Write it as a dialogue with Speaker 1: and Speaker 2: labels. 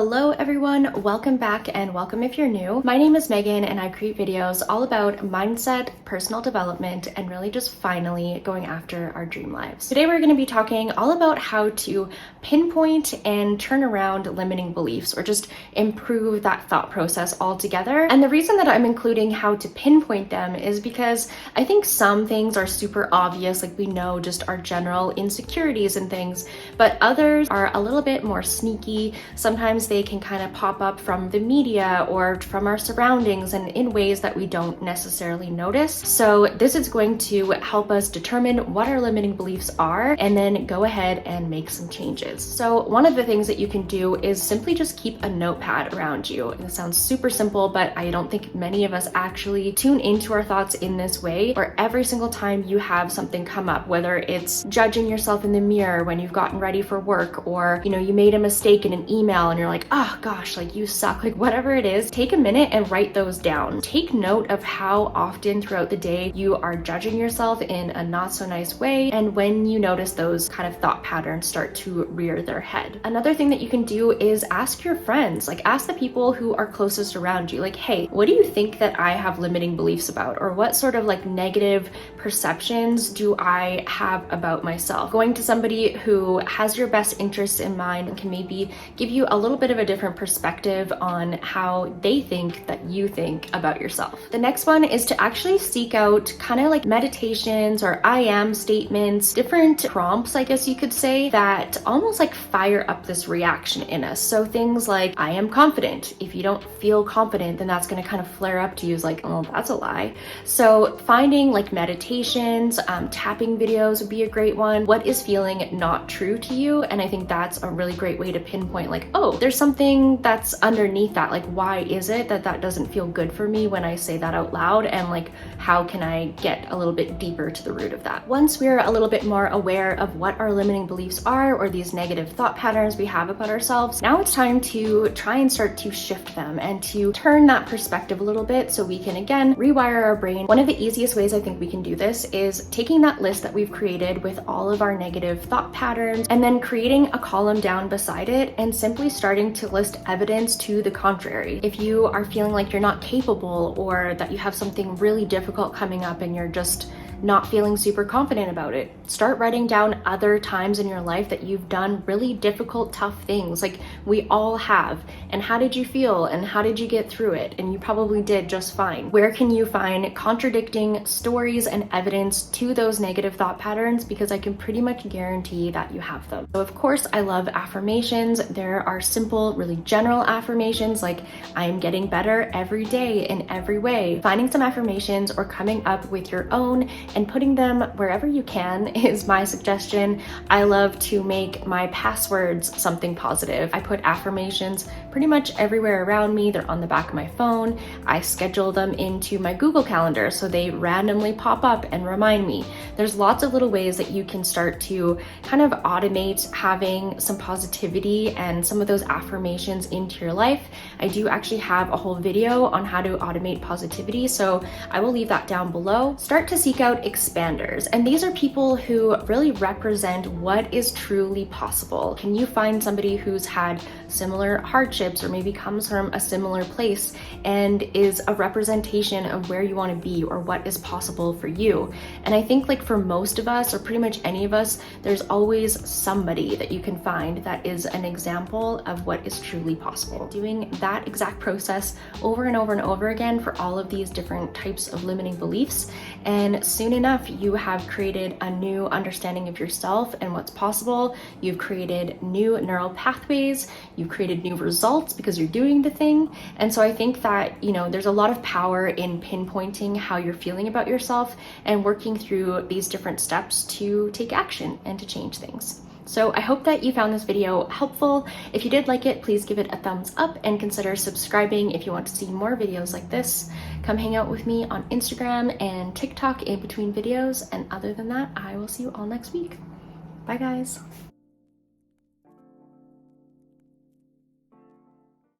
Speaker 1: Hello everyone, welcome back and welcome if you're new. My name is Megan and I create videos all about mindset, personal development, and really just finally going after our dream lives. Today we're going to be talking all about how to pinpoint and turn around limiting beliefs or just improve that thought process altogether. And the reason that I'm including how to pinpoint them is because I think some things are super obvious, like we know just our general insecurities and things, but others are a little bit more sneaky. Sometimes they can kind of pop up from the media or from our surroundings and in ways that we don't necessarily notice. So this is going to help us determine what our limiting beliefs are and then go ahead and make some changes. So one of the things that you can do is simply just keep a notepad around you. And it sounds super simple, but I don't think many of us actually tune into our thoughts in this way, where every single time you have something come up, whether it's judging yourself in the mirror when you've gotten ready for work, or you made a mistake in an email and you're like, oh gosh, like you suck, like whatever it is, take a minute and write those down. Take note of how often throughout the day you are judging yourself in a not so nice way, and when you notice those kind of thought patterns start to rear their head. Another thing that you can do is ask your friends, like ask the people who are closest around you, like, hey, what do you think that I have limiting beliefs about? Or what sort of like negative perceptions do I have about myself? Going to somebody who has your best interests in mind and can maybe give you a little bit of a different perspective on how they think that you think about yourself. The next one is to actually seek out kind of like meditations or I am statements, different prompts, I guess you could say, that almost like fire up this reaction in us. So things like, I am confident. If you don't feel confident, then that's going to kind of flare up to you as like, oh, that's a lie. So finding like meditations, tapping videos would be a great one. What is feeling not true to you? And I think that's a really great way to pinpoint like, oh, there's something that's underneath that. Like, why is it that that doesn't feel good for me when I say that out loud? And like, how can I get a little bit deeper to the root of that? Once we're a little bit more aware of what our limiting beliefs are, or these negative thought patterns we have about ourselves, now it's time to try and start to shift them and to turn that perspective a little bit so we can, again, rewire our brain. One of the easiest ways I think we can do this is taking that list that we've created with all of our negative thought patterns and then creating a column down beside it and simply starting to list evidence to the contrary. If you are feeling like you're not capable, or that you have something really difficult coming up and you're just not feeling super confident about it, start writing down other times in your life that you've done really difficult, tough things, like we all have. And how did you feel? And how did you get through it? And you probably did just fine. Where can you find contradicting stories and evidence to those negative thought patterns? Because I can pretty much guarantee that you have them. So of course, I love affirmations. There are simple, really general affirmations like I am getting better every day in every way. Finding some affirmations or coming up with your own and putting them wherever you can is my suggestion. I love to make my passwords something positive. I put affirmations pretty much everywhere around me. They're on the back of my phone. I schedule them into my Google Calendar so they randomly pop up and remind me. There's lots of little ways that you can start to kind of automate having some positivity and some of those affirmations into your life. I do actually have a whole video on how to automate positivity, so I will leave that down below. Start to seek out expanders, and these are people who really represent what is truly possible. Can you find somebody who's had similar hardships or maybe comes from a similar place and is a representation of where you want to be or what is possible for you? And I think like for most of us, or pretty much any of us, there's always somebody that you can find that is an example of what is truly possible. Doing that exact process over and over and over again for all of these different types of limiting beliefs, and soon enough you have created a new understanding of yourself and what's possible. You've created new neural pathways, you've created new results because you're doing the thing. And so I think that there's a lot of power in pinpointing how you're feeling about yourself and working through these different steps to take action and to change things. So I hope that you found this video helpful. If you did like it, please give it a thumbs up and consider subscribing if you want to see more videos like this. Come hang out with me on Instagram and TikTok in between videos. And other than that, I will see you all next week. Bye guys.